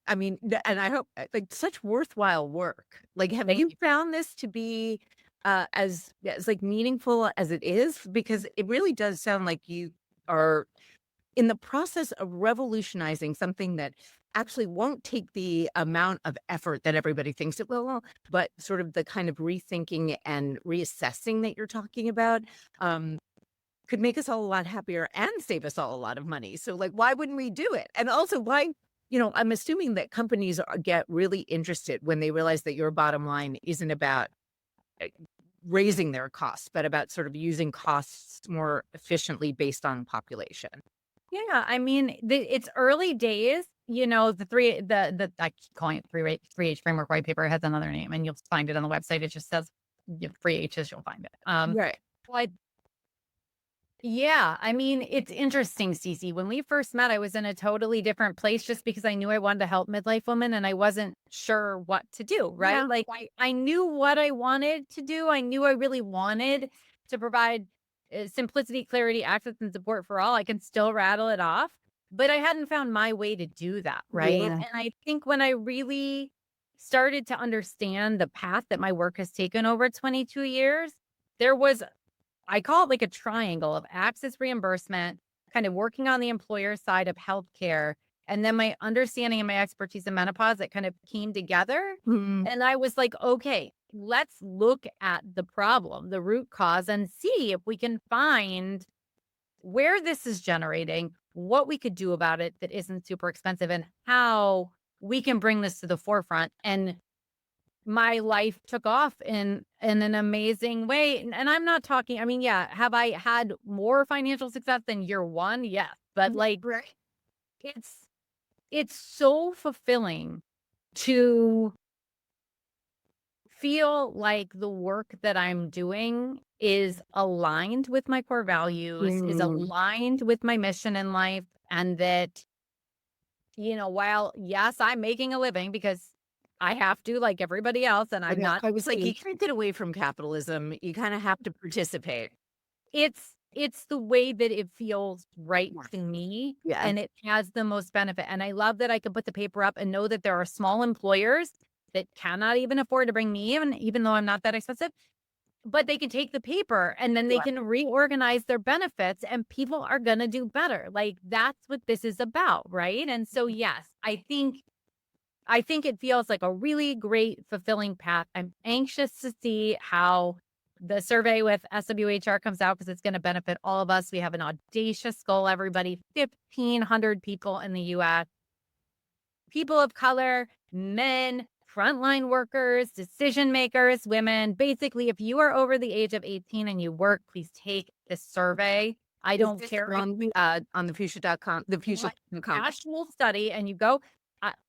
Speaker 3: I hope like such worthwhile work. Like, have you found this to be as like meaningful as it is? Because it really does sound like you are in the process of revolutionizing something that actually won't take the amount of effort that everybody thinks it will, but sort of the kind of rethinking and reassessing that you're talking about could make us all a lot happier and save us all a lot of money. So like, why wouldn't we do it? And also why, I'm assuming that companies get really interested when they realize that your bottom line isn't about raising their costs, but about sort of using costs more efficiently based on population.
Speaker 2: Yeah, I mean, it's early days. The I keep calling it 3H framework white paper. It has another name, and you'll find it on the website. It just says 3H's. You'll find it.
Speaker 3: Right.
Speaker 2: But yeah, I mean, it's interesting, Stacey. When we first met, I was in a totally different place just because I knew I wanted to help midlife women, and I wasn't sure what to do. Right?
Speaker 3: Yeah.
Speaker 2: Like I knew what I wanted to do. I knew I really wanted to provide simplicity, clarity, access, and support for all. I can still rattle it off, but I hadn't found my way to do that. Right.
Speaker 3: Yeah.
Speaker 2: And I think when I really started to understand the path that my work has taken over 22 years, there was, I call it like a triangle of access reimbursement, kind of working on the employer side of healthcare, and then my understanding and my expertise in menopause that kind of came together. And I was like, okay, let's look at the problem, the root cause, and see if we can find where this is generating, what we could do about it that isn't super expensive, and how we can bring this to the forefront. And my life took off in an amazing way. And I'm not talking, I mean, yeah, have I had more financial success than year one? Yes. But like, it's so fulfilling to feel like the work that I'm doing is aligned with my core values, is aligned with my mission in life, and that, while yes, I'm making a living because I have to, like everybody else, and I'm not.
Speaker 3: I was like, you can't get away from capitalism. You kind of have to participate.
Speaker 2: It's the way that it feels right
Speaker 3: Yes.
Speaker 2: to me,
Speaker 3: Yes.
Speaker 2: and it has the most benefit. And I love that I can put the paper up and know that there are small employers that cannot even afford to bring me in, even though I'm not that expensive. But they can take the paper and then they can reorganize their benefits, and people are going to do better. Like, that's what this is about, right? And so, yes, I think it feels like a really great, fulfilling path. I'm anxious to see how the survey with SWHR comes out because it's going to benefit all of us. We have an audacious goal, everybody. 1,500 people in the US, people of color, men, frontline workers, decision makers, women. Basically, if you are over the age of 18 and you work, please take this survey. I don't care.
Speaker 3: On the Fuchsia.com, the Fuchsia.com.
Speaker 2: Actual study, and you go,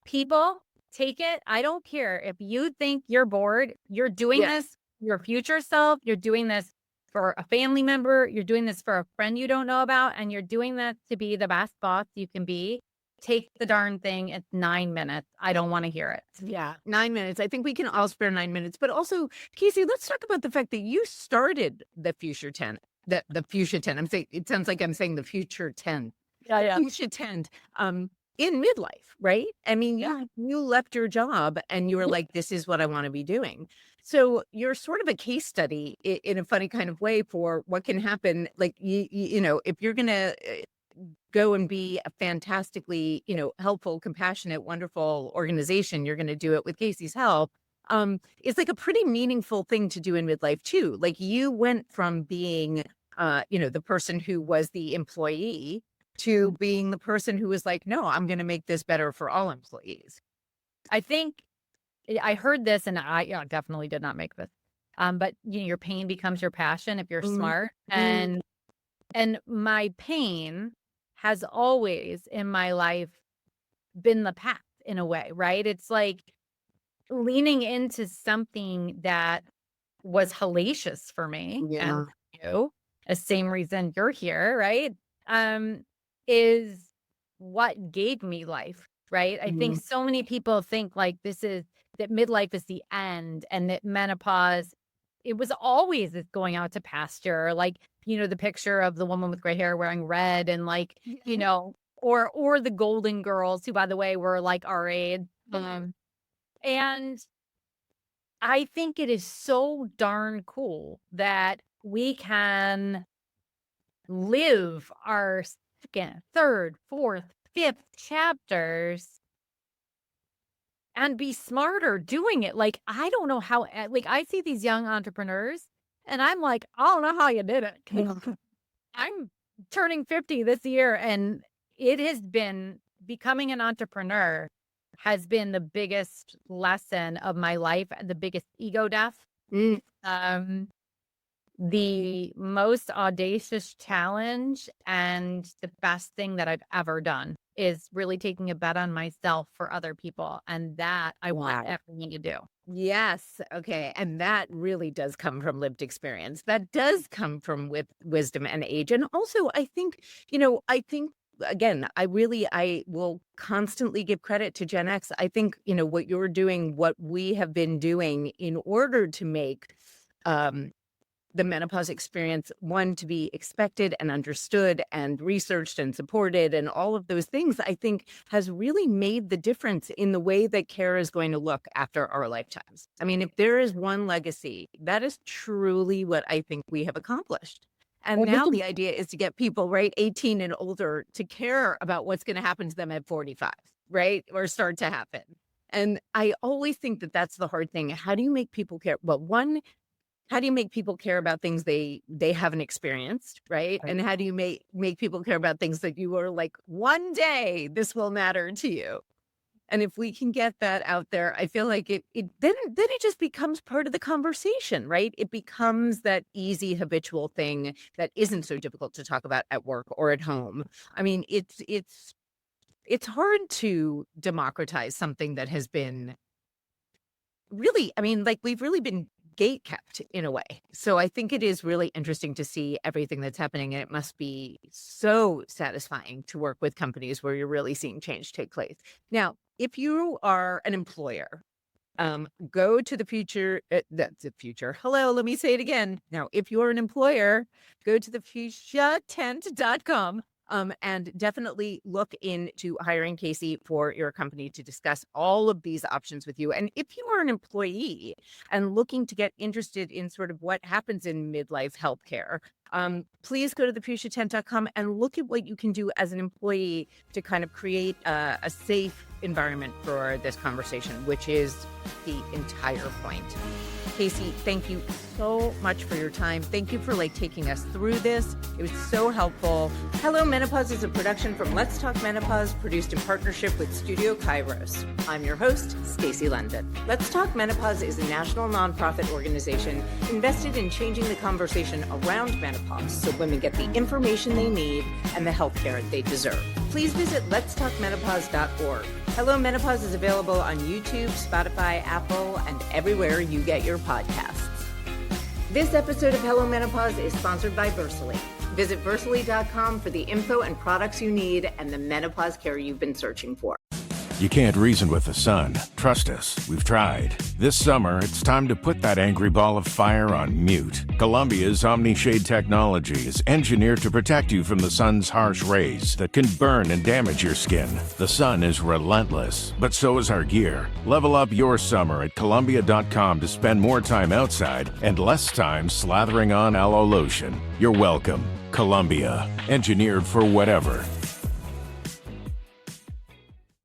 Speaker 2: people, take it. I don't care. If you think you're bored, you're doing this for your future self, you're doing this for a family member, you're doing this for a friend you don't know about, and you're doing that to be the best boss you can be. Take the darn thing. It's 9 minutes. I don't want to hear it.
Speaker 3: Yeah, 9 minutes. I think we can all spare 9 minutes. But also, Kacy, let's talk about the fact that you started the Fuchsia Tent. The Fuchsia Tent. I'm saying, it sounds like I'm saying the Future Tent.
Speaker 2: Yeah.
Speaker 3: Fuchsia Tent. In midlife, right? I mean, you left your job and you were like, this is what I want to be doing. So you're sort of a case study in a funny kind of way for what can happen. Like, if you're going to go and be a fantastically, helpful, compassionate, wonderful organization, you're going to do it with Kacy's help. It's like a pretty meaningful thing to do in midlife too. Like, you went from being, the person who was the employee to being the person who was like, no, I'm going to make this better for all employees.
Speaker 2: I think I heard this, and I definitely did not make this. But your pain becomes your passion if you're smart. And my pain has always in my life been the path in a way, right? It's like leaning into something that was hellacious for me.
Speaker 3: Yeah.
Speaker 2: And the same reason you're here, right? Is what gave me life, right? I think so many people think like that midlife is the end, and that menopause, it was always going out to pasture. Like, the picture of the woman with gray hair wearing red, and like, or the Golden Girls, who, by the way, were like our age. And I think it is so darn cool that we can live our second, third, fourth, fifth chapters and be smarter doing it. Like, I don't know how, like, I see these young entrepreneurs and I'm like, I don't know how you did it. I'm turning 50 this year, and it has been, becoming an entrepreneur has been the biggest lesson of my life, the biggest ego death. The most audacious challenge, and the best thing that I've ever done is really taking a bet on myself for other people. And that I want everyone to do.
Speaker 3: Yes. Okay. And that really does come from lived experience. That does come from with wisdom and age. And also, I think, again, I will constantly give credit to Gen X. I think, what you're doing, what we have been doing in order to make the menopause experience, one, to be expected and understood and researched and supported and all of those things, I think has really made the difference in the way that care is going to look after our lifetimes. I mean, if there is one legacy, that is truly what I think we have accomplished. And now the idea is to get people, right, 18 and older, to care about what's going to happen to them at 45, right, or start to happen. And I always think that that's the hard thing. How do you make people care? Well, one, how do you make people care about things they haven't experienced, right? And how do you make people care about things that you are like, one day this will matter to you? And if we can get that out there, I feel like then it just becomes part of the conversation, right? It becomes that easy habitual thing that isn't so difficult to talk about at work or at home. I mean, it's hard to democratize something that has been really, I mean, like we've really been gate kept in a way. So I think it is really interesting to see everything that's happening. And it must be so satisfying to work with companies where you're really seeing change take place. Now, if you are an employer, go to the future. That's the future. Hello, let me say it again. Now, if you're an employer, go to the fuchsiatent.com. And definitely look into hiring Kacy for your company to discuss all of these options with you. And if you are an employee and looking to get interested in sort of what happens in midlife healthcare, please go to the fuchsiatent.com and look at what you can do as an employee to kind of create a safe environment for this conversation, which is the entire point. Kacy, thank you so much for your time. Thank you for taking us through this. It was so helpful. Hello Menopause is a production from Let's Talk Menopause, produced in partnership with Studio Kairos. I'm your host, Stacey London. Let's Talk Menopause is a national nonprofit organization invested in changing the conversation around menopause so women get the information they need and the health care they deserve. Please visit letstalkmenopause.org. Hello Menopause is available on YouTube, Spotify, Apple, and everywhere you get your podcasts. This episode of Hello Menopause is sponsored by Versely. Visit Versely.com for the info and products you need and the menopause care you've been searching for.
Speaker 4: You can't reason with the sun. Trust us, we've tried. This summer, it's time to put that angry ball of fire on mute. Columbia's Omni-Shade technology is engineered to protect you from the sun's harsh rays that can burn and damage your skin. The sun is relentless, but so is our gear. Level up your summer at Columbia.com to spend more time outside and less time slathering on aloe lotion. You're welcome. Columbia, engineered for whatever.